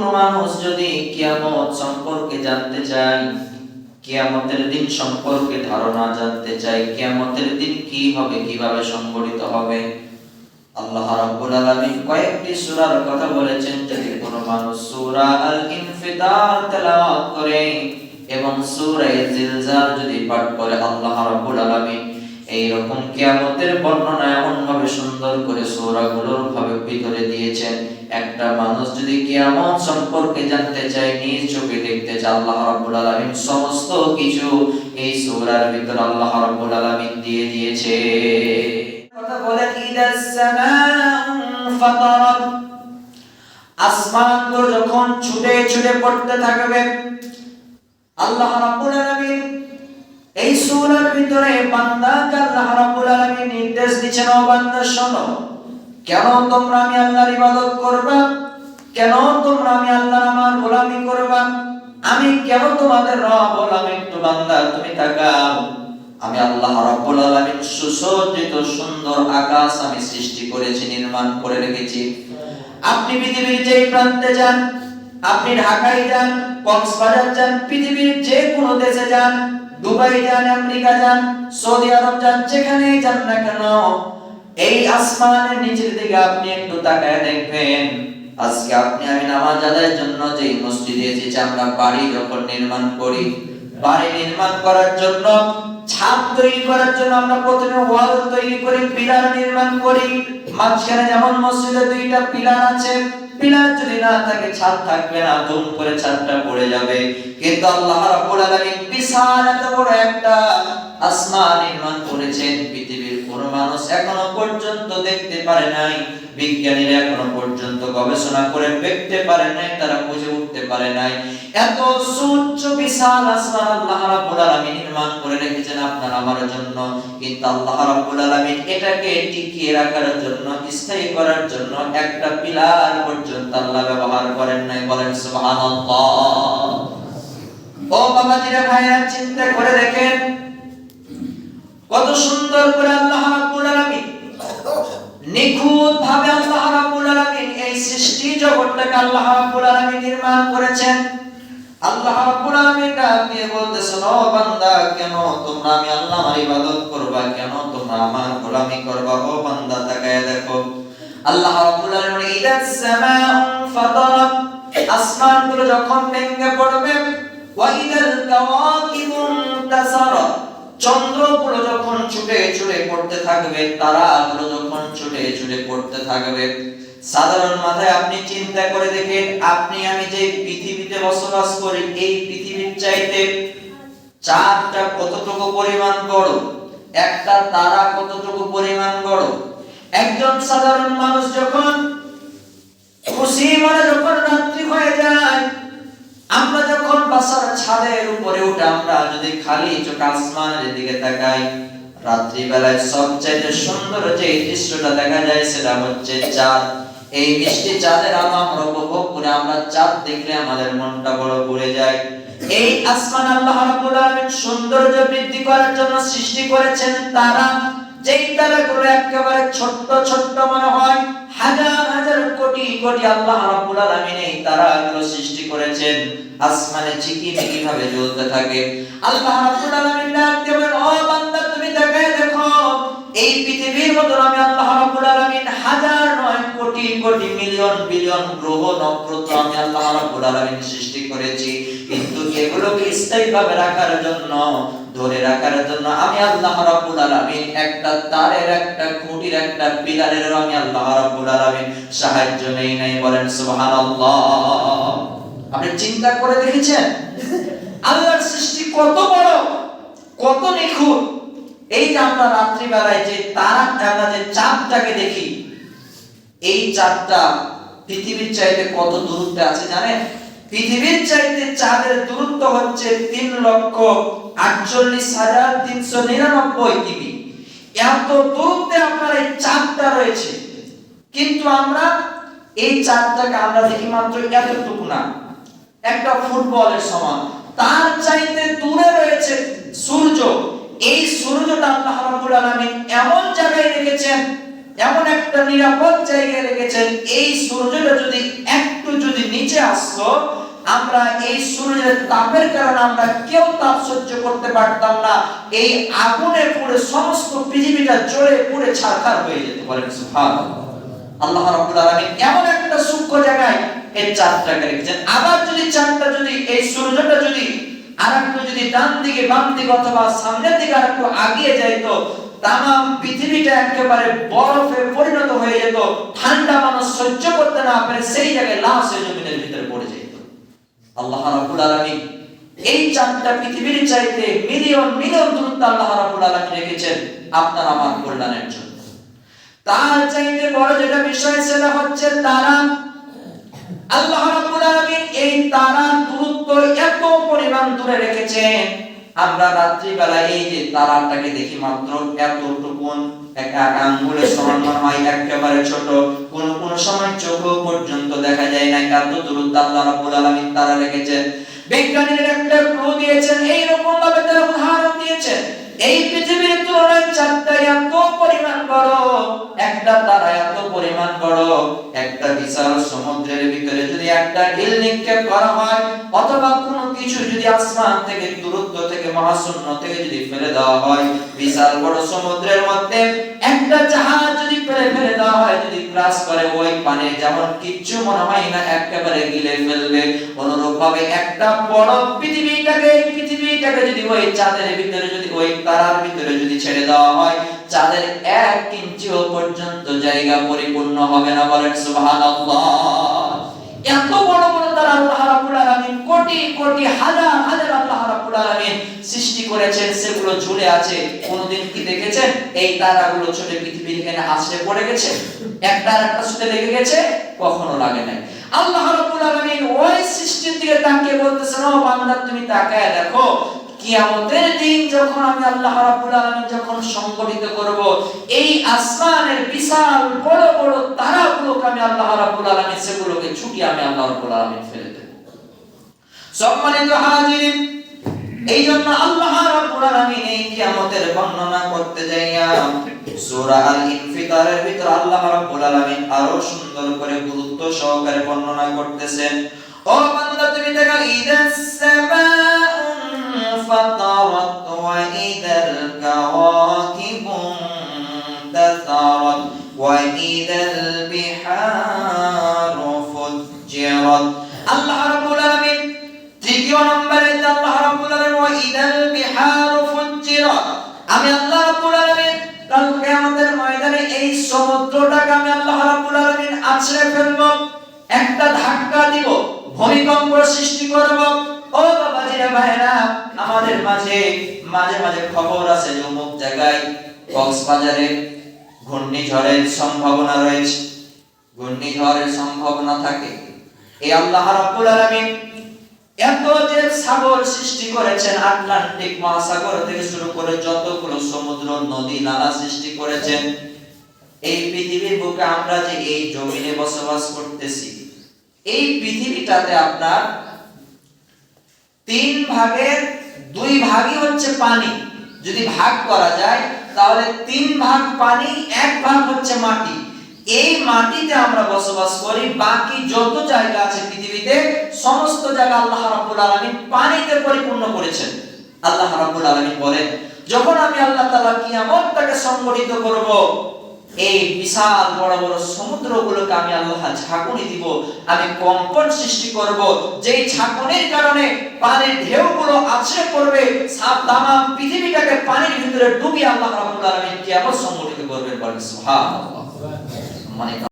কোনো মানুষ যদি কিয়ামত সম্পর্কে জানতে চায়, কিয়ামতের দিন সম্পর্কে ধারণা জানতে চায়, কিয়ামতের দিন কি হবে, কিভাবে সংঘটিত হবে, আল্লাহ রাব্বুল আলামিন কয়েকটি সূরার কথা বলেছেন। যদি কোনো মানুষ সূরা আল ইনফিতার তেলাওয়াত করে এবং সূরা জিলজাল যদি পাঠ করে, আল্লাহ রাব্বুল আলামিন এই রকম কিয়ামতের বর্ণনা এমন ভাবে সুন্দর করে সূরাগুলোর ভাবে ভিতরে দিয়েছেন। একটা মানুষ যদি কিয়ামত সম্পর্কে জানতে চায়, নিজ চোখে দেখতে চায়, আল্লাহ রাব্বুল আলামিন সমস্ত কিছু এই সূরার ভিতরে আল্লাহ রাব্বুল আলামিন দিয়ে দিয়েছে। কথা বলেন ইদাস সামাউ ফাতারাত, আসমানগুলো যখন ছুটে ছুটে পড়তে থাকবে, আল্লাহ রাব্বুল আলামিন এই সূরার ভিতরে বান্দাকে আল্লাহ রাব্বুল আলামিন নির্দেশ দিচ্ছেন, ও বান্দা শোনো, কেন তোমরা আমি আল্লাহর ইবাদত করবা, কেন তোমরা আমি আল্লাহর আমার গোলামি করবা, আমি কেন তোমাদের রব হলাম, একটু বান্দা তুমি তাকাও। আমি আল্লাহ রাব্বুল আলামিন সুসজ্জিত সুন্দর আকাশ আমি সৃষ্টি করেছি, নির্মাণ করে রেখেছি। আপনি পৃথিবীর যেই প্রান্তে যান, আপনি ঢাকায় যান, কক্সবাজার যান, পৃথিবীর যে কোনো দেশে যান, দুবাই যান, আমেরিকা যান, সৌদি আরব যান, যেখানেই যান না কেন, এই আসমানের নিচের দিকে আপনি একটু তাকায় দেখবেন। আজকে আপনি আমি নামাজ আদায়ের জন্য যে মসজিদে এসেছি, আমরা বাড়ি যখন নির্মাণ করি, বাড়ি নির্মাণ করার জন্য, ছাদ তৈরি করার জন্য আমরা প্রথমে ওয়াল তৈরি করি, পিলার নির্মাণ করি। মাঝখানে যেমন মসজিদে দুইটা পিলার আছে, পিলার যদি না থাকে ছাদ থাকবে না, দুম করে ছাদটা পড়ে যাবে। কিন্তু আল্লাহ রাব্বুল আলামিন বিশাল এত বড় একটা আসমান নির্মাণ করেছেন, পৃথিবীর কোনো মানুষ এখনো পর্যন্ত দেখতে পারে নাই, বিজ্ঞানীরা এখনো পর্যন্ত গবেষণা করে দেখতে পারে নাই, তারা বুঝে উঠতে পারে নাই। এত সুউচ্চ বিশাল আসমান আল্লাহ রাব্বুল আলামিন নির্মাণ করে রেখেছেন আপনার আমার জন্য। কিন্তু আল্লাহ রাব্বুল আলামিন এটাকে টিকিয়ে রাখার জন্য, স্থায়ী করার জন্য একটা পিলার পর্যন্ত আল্লাহ ব্যবহার করেন নাই। বলেন সুবহানাল্লাহ। ও বাবাজিরা, ভাইরা, চিন্তা করে দেখেন কত সুন্দর করে আল্লাহ রাব্বুল আলামিন নিখুঁত ভাবে আল্লাহ রাব্বুল আলামিন এই সৃষ্টি জগৎটাকে আল্লাহ রাব্বুল আলামিন নির্মাণ করেছেন। আল্লাহ রাব্বুল আলামিন ডাকে বলতেছেন, ও বান্দা, কেন তোমরা আমি আল্লাহর ইবাদত করবা, কেন তোমরা আমার গোলামি করবা? ও বান্দা তাকায় দেখো, আল্লাহ রাব্বুল আলামিন ইদাস সামাউ ফাতারাত, আসমানগুলো যখন ভেঙে পড়বে, ওয়া ইদাল কাওয়াকিবু ইনতাসারাত, চন্দ্রগুলো যখন ছুটে ছুটে পড়তে থাকবে, তারাগুলো যখন ছুটে ছুটে পড়তে থাকবে। সাধারণ মাথায় আপনি চিন্তা করে দেখেন, আপনি আমি যে পৃথিবীতে বসবাস করি, এই পৃথিবীর চাইতে চাঁদটা কতটুকু পরিমাণ বড়, একটা তারা কতটুকু পরিমাণ বড়। একজন সাধারণ মানুষ যখন খুশি মনে যখন রাত্রি হয়ে যায়, আমরা যখন বাসার ছাদের উপরে উঠে আমরা যদি খালি চোখে আসমানের দিকে তাকাই, রাত্রি বেলায় সবচেয়ে সুন্দর যে দৃশ্যটা দেখা যায় সেটা হচ্ছে চাঁদ। এই মিষ্টি চাঁদের আলো আমরা উপভোগ করে, আমরা চাঁদ দেখলে আমাদের মনটা বড় ভরে যায়। এই আসমান আল্লাহ রাব্বুল আলামিন সৌন্দর্য বৃদ্ধি করার জন্য সৃষ্টি করেছেন তারা, যেই তারাগুলো একেবারে ছোট্ট ছোট্ট মনে হয়, হাজার হাজার কোটি কোটি আল্লাহ রাব্বুল আলামিন এই তারাগুলো সৃষ্টি করেছেন, আসমানে ঝিকিমিকি ভাবে জ্বলতে থাকে। আল্লাহ রাব্বুল আলামিন ডাকতে বলেন, ও বান্দা তুমি তাকায় দেখো, এই পৃথিবীর মতো আমি আল্লাহ রাব্বুল আলামিন হাজার নয় কোটি কোটি মিলিয়ন বিলিয়ন গ্রহ নক্ষত্র আমি আল্লাহ রাব্বুল আলামিন সৃষ্টি করেছি। কিন্তু এগুলোকে স্থায়ীভাবে রাখার জন্য, ধরে রাখার জন্য আমি আল্লাহ রাব্বুল আলামিন একটা তারের, একটা খুঁটির, একটা পিলারের আমি আল্লাহ রাব্বুল আলামিন সাহায্য নেই নাই। বলেন সুবহানাল্লাহ। আপনি চিন্তা করে দেখেছেন আল্লাহর সৃষ্টি কত বড়, কত নিখুঁত। এই যে আমরা রাত্রি বেলায় যে তারা, আমরা যে চাঁদটাকে দেখি, এই চাঁদটা পৃথিবীর চাইতে কত দূরত্বে আছে জানেন? পৃথিবীর চাইতে চাঁদের দূরত্ব হচ্ছে 3,48,399 কিমি। এত দূরত্বে আপনার এই চাঁদটা রয়েছে, কিন্তু আমরা এই চাঁদটাকে আমরা দেখি মাত্র এতটুকু না, একটা ফুটবলের সমান। তার চাইতে দূরে রয়েছে সূর্য। এই সূর্যটা আল্লাহ রাব্বুল আলামিন এমন জায়গায় রেখেছেন, এমন একটা নিরাপদ জায়গায় রেখেছেন, এই সূর্যটা যদি একটু যদি নিচে আসতো, আমরা এই সূর্যের তাপের কারণে আমরা কেউ তাপ সহ্য করতে পারতাম না, এই আগুনে পুড়ে সমস্ত পৃথিবীটা জ্বলে পুড়ে ছারখার হয়ে যেত। বলেন সুবহানাল্লাহ। আল্লাহ রাব্বুল আলামিন এমন একটা সূক্ষ্ম জায়গায় এই চাঁদটাকে রেখেছেন। আবার যদি চাঁদটা যদি এই সূর্যটা যদি আরেকটু যদি ডান দিকে বাম দিকে অথবা সামনের দিকে আরেকটু আগিয়ে যাইত, তাম পৃথিবীটা একেবারে বরফে পরিণত হয়ে যেত, ঠান্ডা মানুষ সহ্য করতে না পারে সেই জায়গায় লাশ হয়ে জমিনের ভিতরে পড়ে যেত। আল্লাহ রাব্বুল আলামিন এই চাঁদটা পৃথিবীর চাইতে মিলিয়ন মিলিয়ন দূরত্বে আল্লাহ রাব্বুল আলামিন রেখেছেন আপনার আমার কল্যাণের জন্য। তার চাইতে বড় যেটা বিষয় সেটা হচ্ছে তারা। আল্লাহ রাব্বুল আলামিন এই তারার দূরত্ব এত পরিমাণ দূরে রেখেছেন, আমরা রাত্রি বেলা এই যে তারাটাকে দেখি মাত্র এতটুকুন, এক আঙ্গুলের সমান হয়, একেবারে ছোট, কোন কোন সময় চোখ পর্যন্ত দেখা যায় না, এত দূরত্ব আল্লাহ রাব্বুল আলামিন তারা রেখেছেন। বিজ্ঞানীরা একটা ক্লু দিয়েছেন, এই রকম ভাবে তারা উদাহরণ দিয়েছেন, এই পৃথিবীর তুলনায় চাঁদটা এত পরিমাণ বড়, একটা তারা এত পরিমাণ বড়, একটা বিশাল সমুদ্রের ভিতরে যদি একটা ঢিল নিক্ষেপ করা হয় অথবা কোনো কিছু যদি আসমান থেকে দূরত্ব থেকে মহাশূন্য থেকে যদি ফেলে দেওয়া হয়, বিশাল বড় সমুদ্রের মধ্যে একটা জাহাজ যদি ফেলে দেওয়া হয়, যদি ক্রাশ করে ওই পানি যেমন কিচ্ছু মনে হয় না, একেবারে গিলে ফেলবে। অনুরূপ ভাবে একটা বড় পৃথিবীটাকে যদি ওই চাঁদের ভিতরে যদি ওই তারার ভিতরে যদি ছেড়ে দেওয়া হয়, চাঁদের 1 ইঞ্চিও পর্যন্ত জায়গা পরিপূর্ণ হবে না। বলেন সুবহানাল্লাহ। এত বড় বড় তারা আল্লাহ রাব্বুল আলামিন কোটি কোটি হাজার হাজার আল্লাহ রাব্বুল আলামিন সৃষ্টি করেছেন, সেগুলো ঝুলে আছে। কোনদিন কি দেখেছেন এই তারাগুলো ছোট পৃথিবীর এখানে আছড়ে পড়ে গেছে? একটা আর একটা সাথে লেগে গেছে? কখনো লাগে নাই। আল্লাহ রাব্বুল আলামিন ওই সৃষ্টির দিকে তাকিয়ে বলতেছেন, ও বান্দা তুমি তাকায় দেখো, কিয়ামতের দিন যখন আমি আল্লাহ রাব্বুল আলামিন যখন সংগঠিত করব, এই আসমানের বিশাল বড় বড় তারাগুলোকে আমি আল্লাহ রাব্বুল আলামিন সেগুলোকে ছুটিয়ে আমি আল্লাহ রাব্বুল আলামিন ফেলে দেব। সম্মানিত হাজিরিন, এই জন্য আল্লাহ রাব্বুল আলামিন এই কিয়ামতের বর্ণনা করতে যাইয়া সূরা আল-ইনফিতারের ভিতর আল্লাহ রাব্বুল আলামিন আরো সুন্দর করে গুরুত্ব সহকারে বর্ণনা করতেছেন। ও বান্দা তুমি দেখো, ইদাস সামাউ ফাতারাত ওয়া ইদাল কাওয়াকিবু তাসারাত ওয়া ইদাল বিহারু ফুজ্জিরাত। আল্লাহ রাব্বুল আলামিন তৃতীয় নম্বরে আল্লাহ রাব্বুল আলামিন ওয়া ইদাল বিহারু ফুজ্জিরাত, আমি আল্লাহ রাব্বুল আলামিন কাল কিয়ামতের ময়দানে এই সমুদ্রটাকে আমি আল্লাহ রাব্বুল আলামিন আছড়ে ফেলব, একটা ধাক্কা দিব, ভূমিকম্প সৃষ্টি করব। ও বাবাজিরা ভাইরা, আমাদের মাঝে মাঝে খবর আছে যে অমুক জায়গায় কক্সবাজারে ঘূর্ণিঝড়ের সম্ভাবনা রয়েছে, ঘূর্ণিঝড়ের সম্ভাবনা থাকে। এই আল্লাহ রাব্বুল আলামিন এত যে সাগর সৃষ্টি করেছেন, আটলান্টিক মহাসাগর থেকে শুরু করে যতগুলো সমুদ্র নদী নালা সৃষ্টি করেছেন, এই পৃথিবীর বুকে আমরা যে এই জমিনে বসবাস করতেছি, এই পৃথিবীটাতে আপনার 3 ভাগের 2 ভাগই হচ্ছে পানি। যদি ভাগ করা যায় তাহলে 3 ভাগ পানি, 1 ভাগ হচ্ছে মাটি। এই মাটিতে আমরা বসবাস করি, বাকি যত জায়গা আছে পৃথিবীতে সমস্ত জায়গা আল্লাহ রাব্বুল আলামিন পানিতে পরিপূর্ণ করেছেন। আল্লাহ রাব্বুল আলামিন বলেন, যখন আমি আল্লাহ তাআলা কিয়ামতটাকে সংগঠিত করব, এই বিশাল বড় বড় সমুদ্রগুলোকে আমি আল্লাহ ঝাঁকুনি দিব, আমি কম্পন সৃষ্টি করব, যেই ঝাঁকুনির কারণে পানির ঢেউগুলো আছড়ে পড়বে, তাম পৃথিবীটাকে পানির ভিতরে ডুবিয়ে আল্লাহ রাব্বুল আলামিন কিয়ামত সংগঠিত করবেন। বলেন সুবহানাল্লাহ। মানে